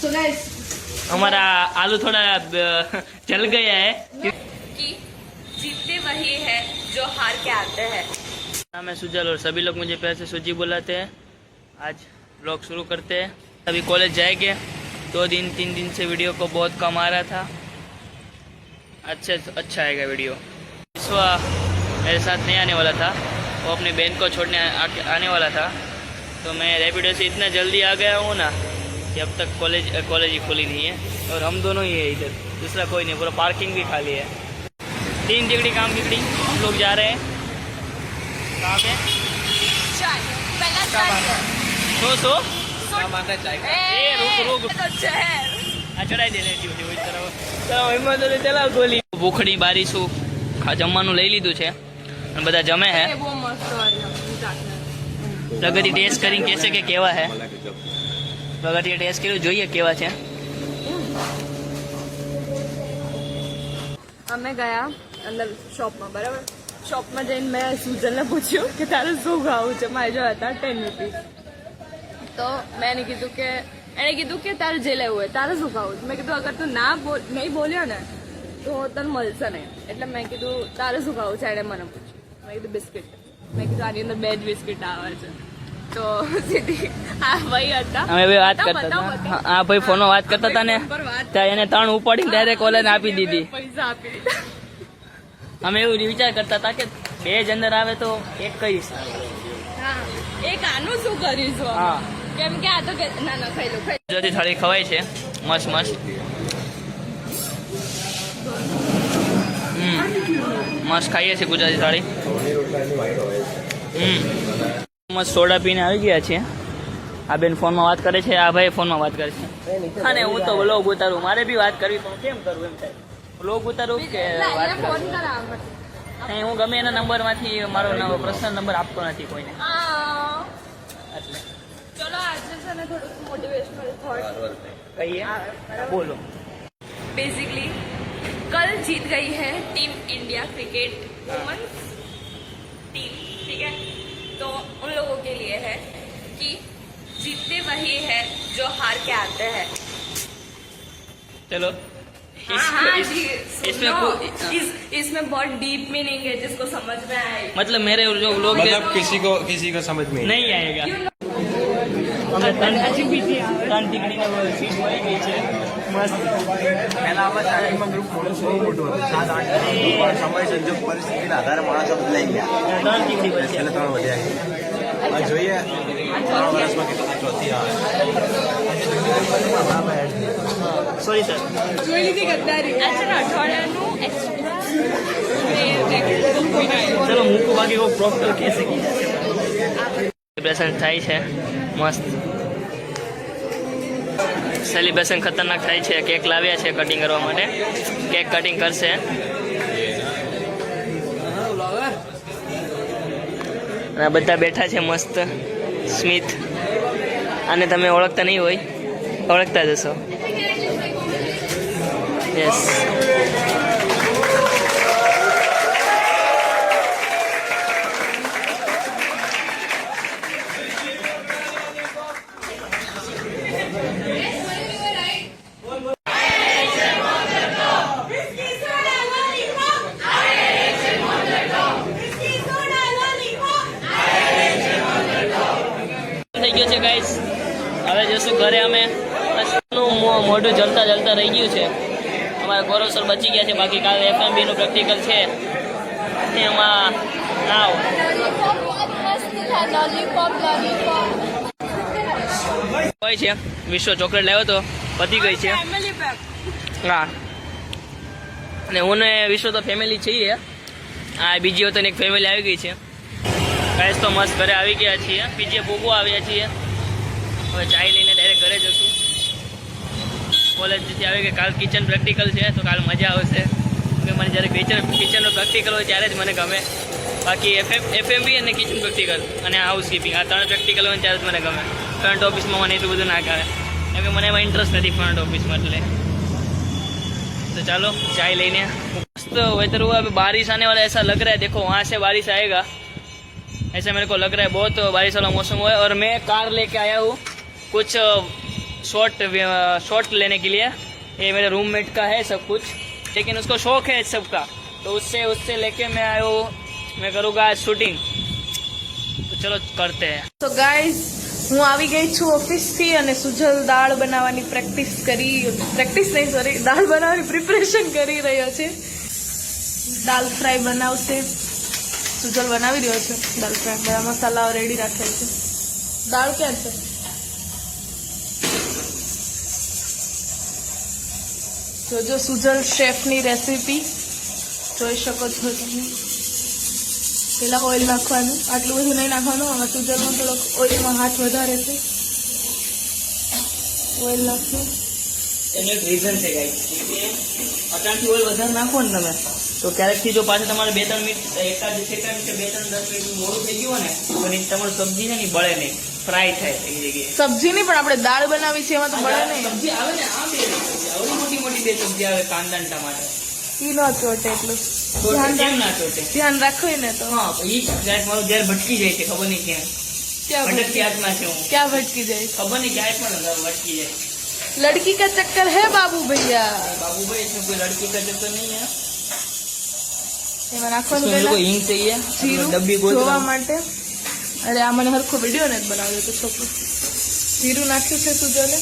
So guys, हमारा आलू थोड़ा जल गया है कि जीतते वही है जो हार के आते हैं। नाम है सुजल और सभी लोग मुझे प्यार से सुजी बुलाते हैं। आज व्लॉग शुरू करते हैं। अभी कॉलेज जाएंगे। 2-3 दिन से वीडियो को बहुत कम आ रहा था। अच्छा आएगा वीडियो। विश्वा मेरे साथ नहीं आने वाला था, वो अपनी बहन को छोड़ने आने वाला था, तो मैं रैपिडो से इतना जल्दी आ गया हूँ ना कि अब तक कॉलेज ही खुली नहीं है और हम दोनों ही है इधर, दूसरा कोई नहीं। पूरा पार्किंग भी खाली है। 3 जिगड़ी काम बिगड़ी हम लोग जा रहे हैं। कहाँ पे? चाय पहला चाय सो रुक शहर चढ़ाई देने ચલો હિંમત ચલાવ ગોલી ભૂખડી બારીશું જમવાનું લઈ લીધું છે અને બધા જમે હે બહુ મસ્ત પ્રગતિ ટેસ્ટ કરીને કહેશે કે કેવા હે પ્રગતિએ ટેસ્ટ કર્યું જોઈએ કેવા છે અમે ગયા અંદર શોપમાં બરાબર શોપમાં જઈને મેં સુજલને પૂછ્યું કે તારે શું ખાવું છે મારે જો હતા 10 રૂપીસ તો મેં એને કીધું કે તારે જે લેવું હોય તારે શું ખાવું છે મેં કીધું અગર તું નહીં બોલ્યો ને તો તને મળશે નહીં એટલે મેં કીધું તારે શું ખાવું છે એણે મને પૂછ્યું મેં કીધું બિસ્કિટ મેં કીધું આની અંદર 2 જ બિસ્કિટ આવે છે તો સીધી આ ભાઈ હતા અમે બે વાત કરતા હતા આ ભાઈ ફોનમાં વાત કરતા હતા ને ત્યાં એને 3 ઉપાડીને ડાયરેક્ટ ઓલાને આપી દીધી પૈસા આપી દીધા અમે એવું વિચાર કરતા હતા કે 2 જ અંદર આવે તો એક કહીશ હા એક આનું શું કરીશું હા કેમ કે આ તો ના ખાઈ લો ગુજરાતી થાળી ખવાય છે મસ્ત મસ્ત ખાઈએ છીએ ગુજરાતી થાળી મસ્ત સોડા પીને આવી ગયા છે આ બેન ફોનમાં વાત કરે છે આ ભાઈ ફોનમાં વાત કરે છે અને હું તો વ્લોગ ઉતારું મારે બી વાત કરવી પણ કેમ કરું એમ થાય વ્લોગ ઉતારું કે વાત કરું નહીં હું ગમે એના નંબરમાંથી મારો પર્સનલ નંબર આપતો નથી કોઈને એટલે ચલો આજે છે ને થોડું મોટિવેશનલ थॉट कहिए बोलो बेसिकली कल जीत गई है team India cricket women's team ठीक है तो उन लोगों के लिए है कि जीतते वही है जो हार के आते हैं चलो इसमें बहुत डीप मीनिंग है जिसको समझ में आए मतलब मेरे जो लोग मतलब किसी को समझ में नहीं आएगा અમે ત્રણ ટીકડીને સીટ મળી ગઈ છે મસ્ત પહેલા આમાં સ્ટાર્ટિંગમાં ગ્રુપ બહુ મોટું હતું 7-8 પણ સમય સંજોગ પરિસ્થિતિના આધારે માણસો બદલાઈ ગયા 3 ટીકડી બચી છેલ્લે 3 વધ્યા ગયા જોઈએ 3 વર્ષમાં કેટલી ચોથી આવે સોરી સર જોઈ લીધી ગદ્દારી આજના અઠવાડિયાનું એક્સ્ટ્રા ચલો મૂકું બાકી કોઈ પ્રોપર કહી શકી સેલિબ્રેશન થાય છે મસ્ત સેલિબ્રેશન ખતરનાક થાય છે કેક લાવ્યા છે કટિંગ કરવા માટે કેક કટિંગ કરશે અને બધા બેઠા છે મસ્ત સ્મિત અને તમે ઓળખતા નહીં હોય ઓળખતા જશો યસ થઈ ગયો છે ગાઈસ હવે જશું ઘરે અમે મોઢું જલતા રહી ગયું છે અમારા ગૌરવ સર બચી ગયા છે બાકી કાલે FMB નું પ્રેક્ટિકલ છે એમાં આવ હોય છે વિશ્વ ચોકલેટ લાવ્યો તો પતી ગઈ છે હા અને હું ને વિશ્વ તો ફેમિલી છીએ આ બીજી વખત એક ફેમિલી આવી ગઈ છે ગાઈસ તો મસ્ત ઘરે આવી ગયા છીએ બીજે ભોગવો આવ્યા છીએ હવે ચાય લઈને ડાયરેક્ટ ઘરે જશું કોલેજથી આવી કે કાલ કિચન પ્રેક્ટિકલ છે તો કાલ મજા આવશે કે મને જ્યારે કિચનનો પ્રેક્ટિકલ હોય ત્યારે જ મને ગમે બાકી FMB અને કિચન પ્રેક્ટિકલ અને હાઉસકીપિંગ આ 3 પ્રેક્ટિકલ હોય ત્યારે જ મને ગમે ફ્રન્ટ ऑफिस में મને એટલું બધું ના ગમે કેમ કે મને એમાં ઇન્ટરેસ્ટ નથી फ्रंट ऑफिस में એટલે तो चलो चाय लेने मस्त वेदर हुआ अभी बारिश आने वाला ऐसा लग रहा है देखो वहाँ से बारिश आएगा ऐसा मेरे को लग रहा है बहुत बारिश वाला मौसम हुआ है और मैं कार लेके आया हूँ कुछ शॉट लेने के लिए। ये मेरे रूममेट का है सब कुछ, लेकिन उसको शौक है सबका, तो उससे लेके मैं आया हूँ, मैं करूँगा आज शूटिंग। तो चलो करते हैं। તો ગાઈઝ હું આવી ગઈ છું ઓફિસથી અને સુજલ દાળ બનાવવાની દાળ બનાવવાની પ્રિપરેશન કરી રહ્યો છે. દાલ ફ્રાય બનાવશે. સુજલ બનાવી રહ્યો છે દાલ ફ્રાય. બધા મસાલાઓ રેડી રાખેલ છે. દાળ ક્યાં છે? જોજો સુજલ શેફની રેસીપી જોઈ શકો છો તમે. પેલા ઓઇલ નાખવાનું, આટલું બધું નહીં નાખવાનું. આમાં સુજલમાં થોડોક ઓઇલમાં હાથ વધારે છે. ઓઇલ નાખ્યું. એનું એક રીઝન છે ગાઈસ, અચાનક ઓઇલ વધારે નાખો ને તમે તો ક્યારેકથી જો પાછા તમારે 2-3 મિનિટ એકાદ સેકન્ડ કે 2-3-10 મિનિટ મોડું થઈ ગયું ને તો તમારી સબ્જી છે ને બળે નહીં, ફ્રાય થાય એ જગ્યાએ. સબ્જી નહીં પણ આપણે દાળ બનાવી છે એમાં તો બળે નહીં. સબ્જી આવે ને, આ બે આવડી મોટી 2 સબ્જી આવે, કાંદા ને ટમાટર. ઈ નો ચોટે એટલું તો કેમ ના ચોટે? ધ્યાન રાખવું ને તો. હા, ઈ ગાઈસ મારું ધ્યાન ભટકી જાય છે, ખબર નહીં ક્યાં. ક્યાં ભટકી હાથમાં છે હું, ક્યાં ભટકી જાય? ખબર નહીં ક્યાંય પણ ભટકી જાય. लड़की का चक्कर है बाबू भैया. बाबू भाई इसमें कोई लड़की का चक्कर नहीं है. એમાં નાખવાનું इसमें પહેલા को હિંગ चाहिए, જીરું डब्बी गोल જોવા માટે. અરે આ મને હરખો વિડીયો ને જ બનાવ્યો તો છોકરો. જીરું નાખ્યું છે સુજલે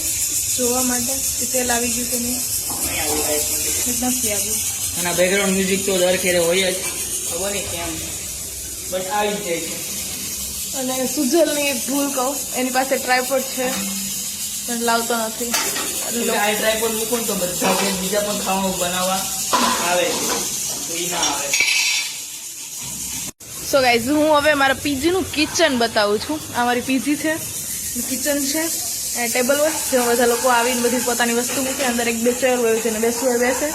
જોવા માટે કે તેલ આવી ગયું કે નહીં. નથી આવ્યું. અને બેકગ્રાઉન્ડ મ્યુઝિક તો દર ખેરે હોય જ, ખબર નહીં કેમ બટ આવી જ જાય છે. અને સુજલની એક ભૂલ કહું, એની પાસે ટ્રાયપોડ છે પણ લાવતો નથી. એટલે આ ટ્રાયપોડ મૂકો ને તો બધા જે બીજા પણ ખાવાનું બનાવવા આવે છે તો ઈ ના આવે. સો ગાઈઝ હું હવે મારા પીજીનું કિચન બતાવું છું. આ મારી પીજી છે, કિચન છે, ટેબલ હોય જેમાં બધા લોકો આવીને બધી પોતાની વસ્તુ મૂકે. અંદર એક બે ચેર હોય છે ને બેસવું હોય બેસે.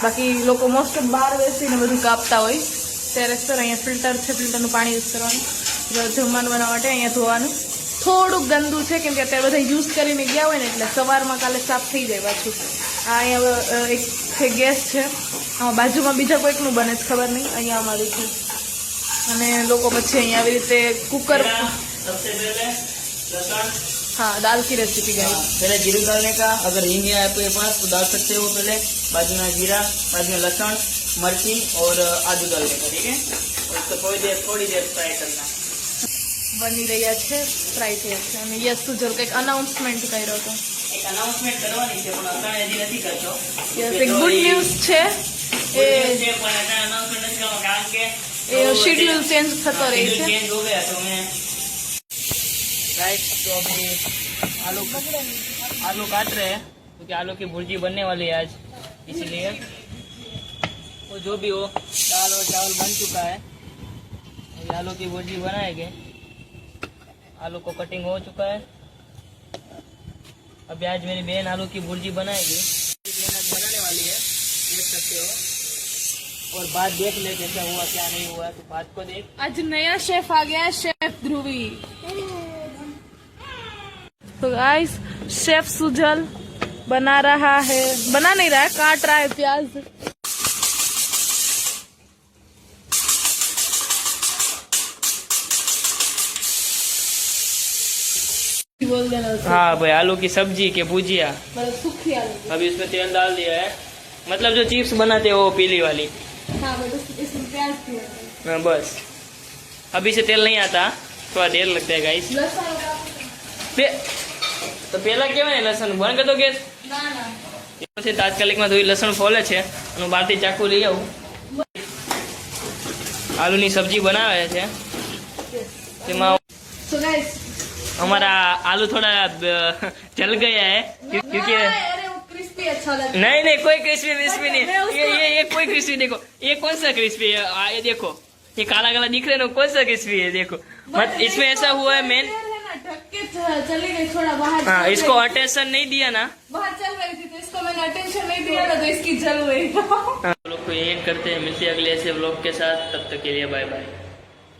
બાકી લોકો મોસ્ટ ઓફ બહાર બેસીને બધું કાપતા હોય. ટેરેસ પર અહીંયા ફિલ્ટર છે, ફિલ્ટરનું પાણી યુઝ કરવાનું. જમવાનું બનાવવા માટે અહીંયા ધોવાનું. થોડુંક ગંદુ છે કેમ કે અત્યારે બધા યુઝ કરીને ગયા હોય ને એટલે સવારમાં કાલે સાફ થઈ જાય પાછું. આ અહીંયા એક છે ગેસ છે, આમાં બાજુમાં બીજા કોઈકનું બને છે ખબર નહીં. અહીંયા અમારું છે. અને લોકો પછી અહીંયા આવી રીતે કુકર. सबसे पहले लहसुन, हाँ दाल की रेसिपी गाइस. पहले जीरा डालने का, अगर हींग है आपके पास तो डाल सकते हो. पहले बाद में जीरा, बाद में लहसुन, मिर्ची और आदू डालने का, ठीक है. उसको थोड़ी देर फ्राई करना. બની રહ્યા છે, ફ્રાય થયા છે. અને યસ સુજલ કંઈક અનાઉન્સમેન્ટ કર્યો હતો. એક અનાઉન્સમેન્ટ કરવાની છે પણ અત્યારે હજી નથી કરતો. યસ એક ગુડ ન્યૂઝ છે. એ જે પણ અત્યારે અનાઉન્સમેન્ટ નથી કરવાનું કારણ કે એ શેડ્યુલ ચેન્જ થતો રહે છે. चेंज हो गया तो मैं राइट. तो अभी आलू काट रहे हैं क्योंकि आलू की भुर्जी बनने वाली है आज, इसीलिए. वो जो भी हो, दाल और चावल बन चुका है. अभी आलू की भुर्जी बनाएंगे. आलू को कटिंग हो चुका है. अभी आज मेरी बहन आलू की भुर्जी बनाएगी. बहन आज बनाने वाली है, देख सकते हो. और बात देख ले कैसा हुआ क्या नहीं हुआ, तो बात को देख. आज नया शेफ आ गया है, शेफ ध्रुवी. तो गाइस शेफ सुजल बना रहा है, बना नहीं रहा है, काट रहा है प्याज. बोल देना. हाँ भाई, आलू की सब्जी के भुजिया. मतलब सूखी आलू. अभी इसमें तेल डाल दिया है, मतलब जो चिप्स बनाते हैं वो पीली वाली. हाँ इसमें प्याज दिया. हाँ, बस अभी से तेल नहीं आता, थोड़ा देर लगता है गाइस. तो પેલા કેવાય ને લસણ બંધ કરી દો ગેસ. ના ના પછી તાત્કાલિકમાં ધોઈ લસણ ફોલે છે અને બહારથી ચાકુ લઈ આવું. આલુની સબ્જી બનાવે છે તેમાં So guys, हमारा आलू थोड़ा जल गया है क्योंकि अरे वो क्रिस्पी अच्छा लगता है. नहीं कोई क्रिस्पी नहीं. ये कोई क्रिस्पी देखो, ये कौन सा क्रिस्पी है. ये देखो ये काला काला दिख रहा है ना, कौन सा क्रिस्पी है देखो. मत इसमें ऐसा हुआ है मेन. ढक के चली गई थोड़ा बाहर. हाँ, इसको अटेंशन नहीं दिया ना. बाहर चल रही थी तो इसको मैंने अटेंशन नहीं दिया ना तो इसकी जल गई. लोग को एंड करते हैं, मिलते हैं अगले ऐसे व्लॉग के साथ. तब तक के लिए बाय बाय.